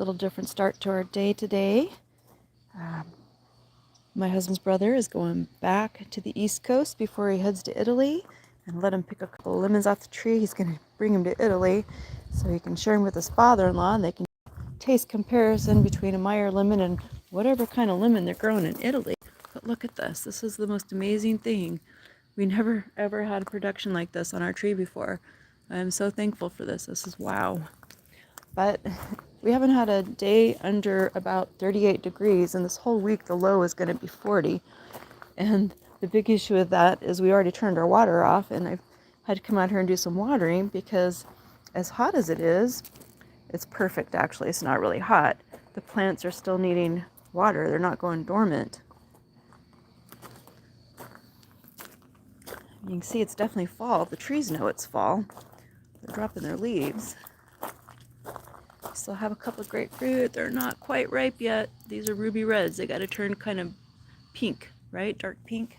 Little different start to our day today. My husband's brother is going back to the East Coast before he heads to Italy, and let him pick a couple of lemons off the tree. He's going to bring him to Italy so he can share them with his father-in-law, and they can taste comparison between a Meyer lemon and whatever kind of lemon they're growing in Italy. But look at this. This is the most amazing thing. We never ever had a production like this on our tree before. I am so thankful for this. This is wow. But we haven't had a day under about 38 degrees, and this whole week the low is going to be 40. And the big issue with that is we already turned our water off, and I've had to come out here and do some watering because as hot as it is, it's perfect actually. It's not really hot. The plants are still needing water. They're not going dormant. You can see it's definitely fall. The trees know it's fall. They're dropping their leaves. Still have a couple of grapefruit. They're not quite ripe yet. These are ruby reds. They got to turn kind of pink, right? Dark pink.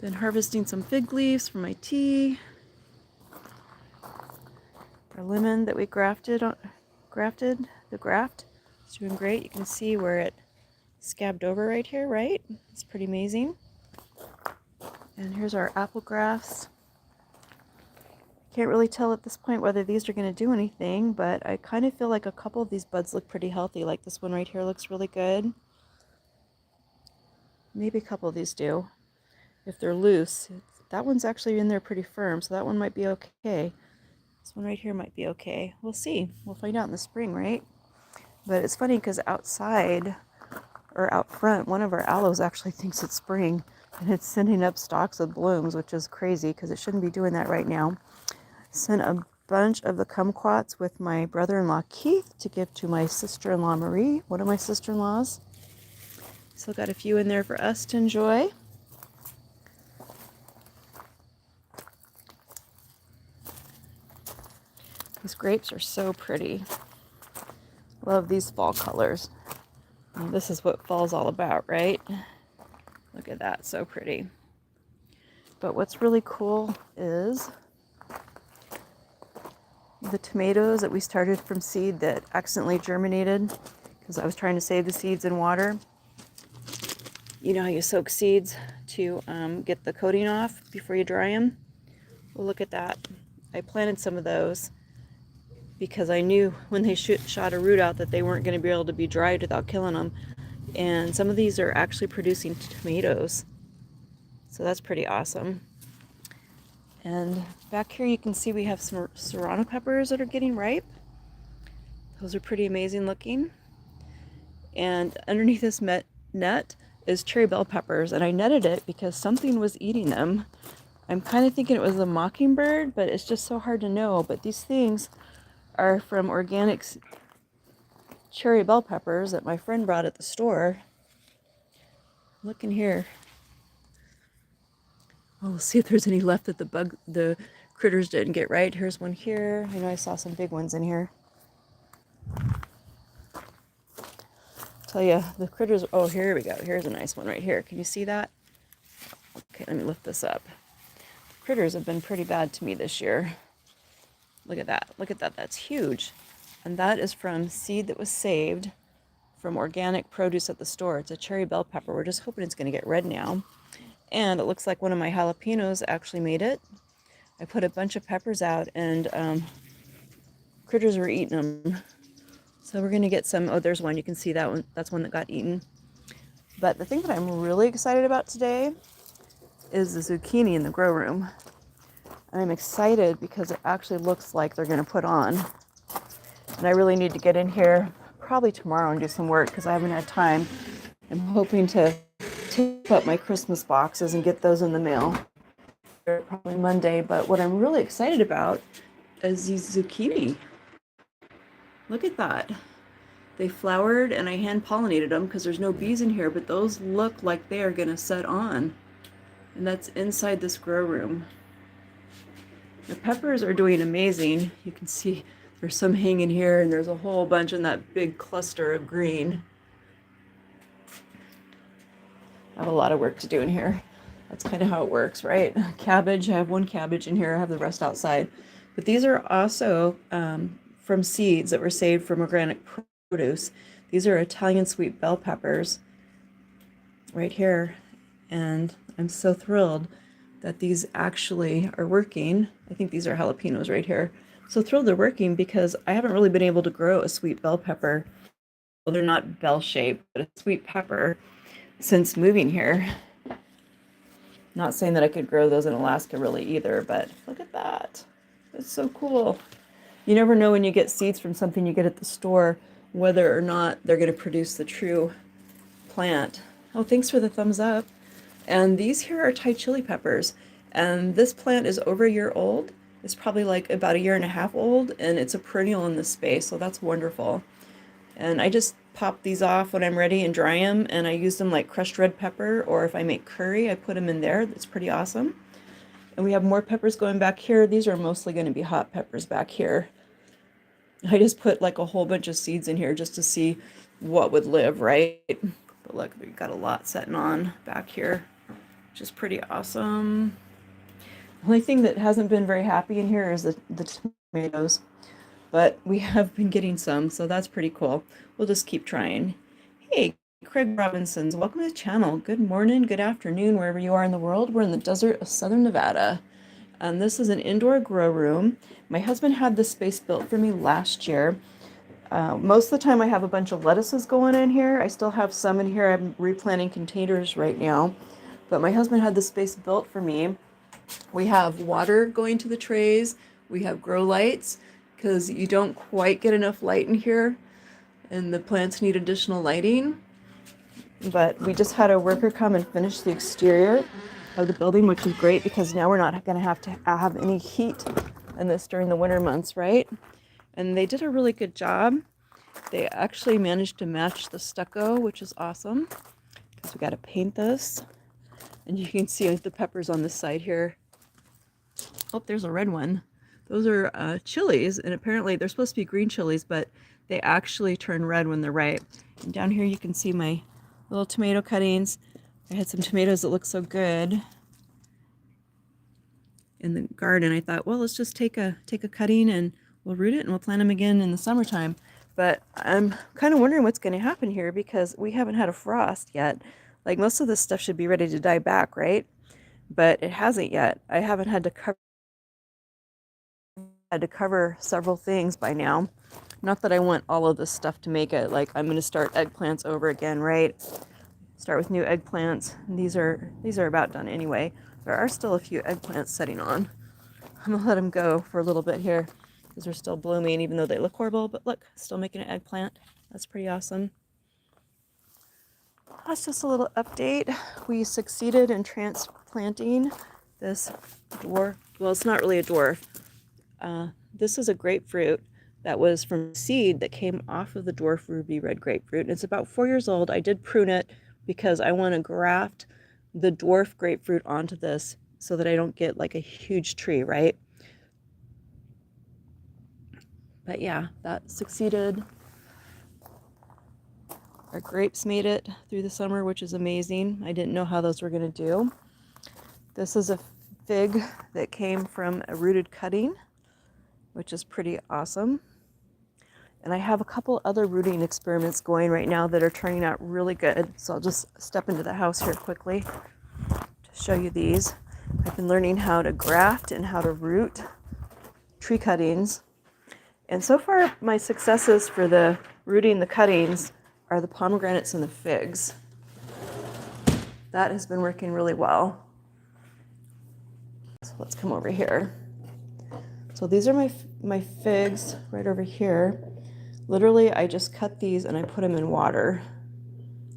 Been harvesting some fig leaves for my tea. Our lemon that we grafted, the graft, is doing great. You can see where it scabbed over right here, right? It's pretty amazing. And here's our apple grafts. Can't really tell at this point whether these are going to do anything, but I kind of feel like a couple of these buds look pretty healthy. Like this one right here looks really good. Maybe a couple of these do. If they're loose, that one's actually in there pretty firm, so that one might be okay. This one right here might be okay. We'll see. We'll find out in the spring, right? But it's funny because outside or out front, one of our aloes actually thinks it's spring, and it's sending up stalks of blooms, which is crazy because it shouldn't be doing that right now. Sent a bunch of the kumquats with my brother-in-law Keith to give to my sister-in-law Marie, one of my sister-in-laws. Still got a few in there for us to enjoy. These grapes are so pretty. Love these fall colors. And this is what fall's all about, right? Look at that, so pretty. But what's really cool is the tomatoes that we started from seed that accidentally germinated because I was trying to save the seeds in water. You know how you soak seeds to get the coating off before you dry them? Well, look at that. I planted some of those because I knew when they shot a root out that they weren't going to be able to be dried without killing them. And some of these are actually producing tomatoes. So that's pretty awesome. And back here you can see we have some serrano peppers that are getting ripe. Those are pretty amazing looking. And underneath this net is cherry bell peppers, and I netted it because something was eating them. I'm kind of thinking it was a mockingbird, but it's just so hard to know. But these things are from organic cherry bell peppers that my friend brought at the store. Look in here. Oh, we'll see if there's any left that the critters didn't get right. Here's one here. I know I saw some big ones in here. Tell you, the critters, oh, here we go. Here's a nice one right here. Can you see that? Okay, let me lift this up. The critters have been pretty bad to me this year. Look at that. Look at that. That's huge. And that is from seed that was saved from organic produce at the store. It's a cherry bell pepper. We're just hoping it's going to get red now. And it looks like one of my jalapenos actually made it. I put a bunch of peppers out, and critters were eating them. So we're going to get some. Oh, there's one. You can see that one. That's one that got eaten. But the thing that I'm really excited about today is the zucchini in the grow room. And I'm excited because it actually looks like they're going to put on. And I really need to get in here probably tomorrow and do some work because I haven't had time. I'm hoping to tape up my Christmas boxes and get those in the mail probably Monday. But what I'm really excited about is these zucchini. Look at that. They flowered, and I hand pollinated them because there's no bees in here, but those look like they are going to set on. And that's inside this grow room. The peppers are doing amazing. You can see there's some hanging here, and there's a whole bunch in that big cluster of green. I have a lot of work to do in here. That's kind of how it works, right? Cabbage, I have one cabbage in here. I have the rest outside. But these are also from seeds that were saved from organic produce. These are Italian sweet bell peppers right here. And I'm so thrilled that these actually are working. I think these are jalapenos right here. So thrilled they're working because I haven't really been able to grow a sweet bell pepper. Well, they're not bell shaped, but a sweet pepper since moving here. Not saying that I could grow those in Alaska really either, but look at that. It's so cool. You never know when you get seeds from something you get at the store, whether or not they're going to produce the true plant. Oh, thanks for the thumbs up. And these here are Thai chili peppers. And this plant is over a year old. It's probably like about a year and a half old, and it's a perennial in this space, so that's wonderful. And I just pop these off when I'm ready and dry them, and I use them like crushed red pepper, or if I make curry, I put them in there. That's pretty awesome. And we have more peppers going back here. These are mostly going to be hot peppers back here. I just put like a whole bunch of seeds in here just to see what would live, right? But look, we got a lot setting on back here, which is pretty awesome. The only thing that hasn't been very happy in here is the tomatoes, but we have been getting some, so that's pretty cool. We'll just keep trying. Hey, Craig Robinsons, welcome to the channel. Good morning, good afternoon, wherever you are in the world. We're in the desert of Southern Nevada, and this is an indoor grow room. My husband had this space built for me last year. Most of the time I have a bunch of lettuces going in here. I still have some in here. I'm replanting containers right now, but my husband had this space built for me. We have water going to the trays. We have grow lights because you don't quite get enough light in here and the plants need additional lighting. But we just had a worker come and finish the exterior of the building, which is great because now we're not going to have any heat in this during the winter months, right? And they did a really good job. They actually managed to match the stucco, which is awesome because we got to paint this. And you can see the peppers on this side here. Oh, there's a red one. Those are chilies, and apparently they're supposed to be green chilies, but they actually turn red when they're ripe. And down here you can see my little tomato cuttings. I had some tomatoes that look so good in the garden. I thought, well, let's just take a cutting and we'll root it and we'll plant them again in the summertime. But I'm kind of wondering what's going to happen here because we haven't had a frost yet. Like most of this stuff should be ready to die back, right? But it hasn't yet. I haven't had to cover several things by now. Not that I want all of this stuff to make it like I'm going to start eggplants over again, right? Start with new eggplants. These are about done anyway. There are still a few eggplants setting on. I'm gonna let them go for a little bit here because they're still blooming even though they look horrible, but look, still making an eggplant. That's pretty awesome. That's just a little update. We succeeded in transplanting this dwarf. Well, it's not really a dwarf. This is a grapefruit that was from seed that came off of the dwarf ruby red grapefruit. And it's about 4 years old. I did prune it because I want to graft the dwarf grapefruit onto this so that I don't get like a huge tree, right? But yeah, that succeeded. Our grapes made it through the summer, which is amazing. I didn't know how those were going to do. This is a fig that came from a rooted cutting, which is pretty awesome. And I have a couple other rooting experiments going right now that are turning out really good. So I'll just step into the house here quickly to show you these. I've been learning how to graft and how to root tree cuttings. And so far, my successes for the rooting the cuttings are the pomegranates and the figs. That has been working really well. So let's come over here. So these are my figs right over here. Literally, I just cut these and I put them in water.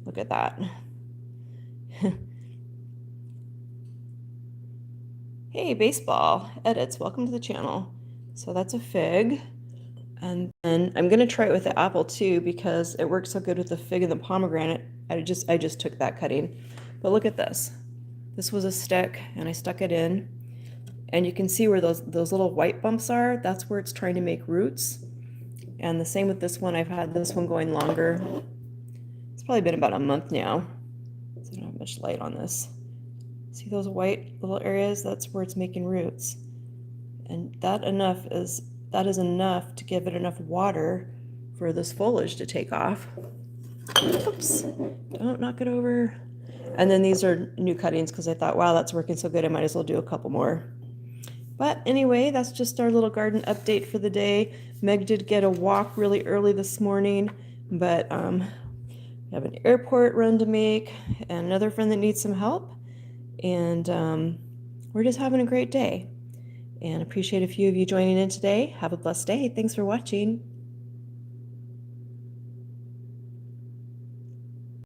Look at that. Hey, baseball edits, welcome to the channel. So that's a fig. And then I'm gonna try it with the apple too because it works so good with the fig and the pomegranate. I just took that cutting. But look at this. This was a stick and I stuck it in. And you can see where those little white bumps are. That's where it's trying to make roots. And the same with this one. I've had this one going longer. It's probably been about a month now. So I don't have much light on this. See those white little areas? That's where it's making roots. And that's that is enough to give it enough water for this foliage to take off. Oops, don't knock it over. And then these are new cuttings because I thought, wow, that's working so good, I might as well do a couple more. But anyway, that's just our little garden update for the day. Meg did get a walk really early this morning, but we have an airport run to make and another friend that needs some help. And we're just having a great day. And appreciate a few of you joining in today. Have a blessed day. Thanks for watching.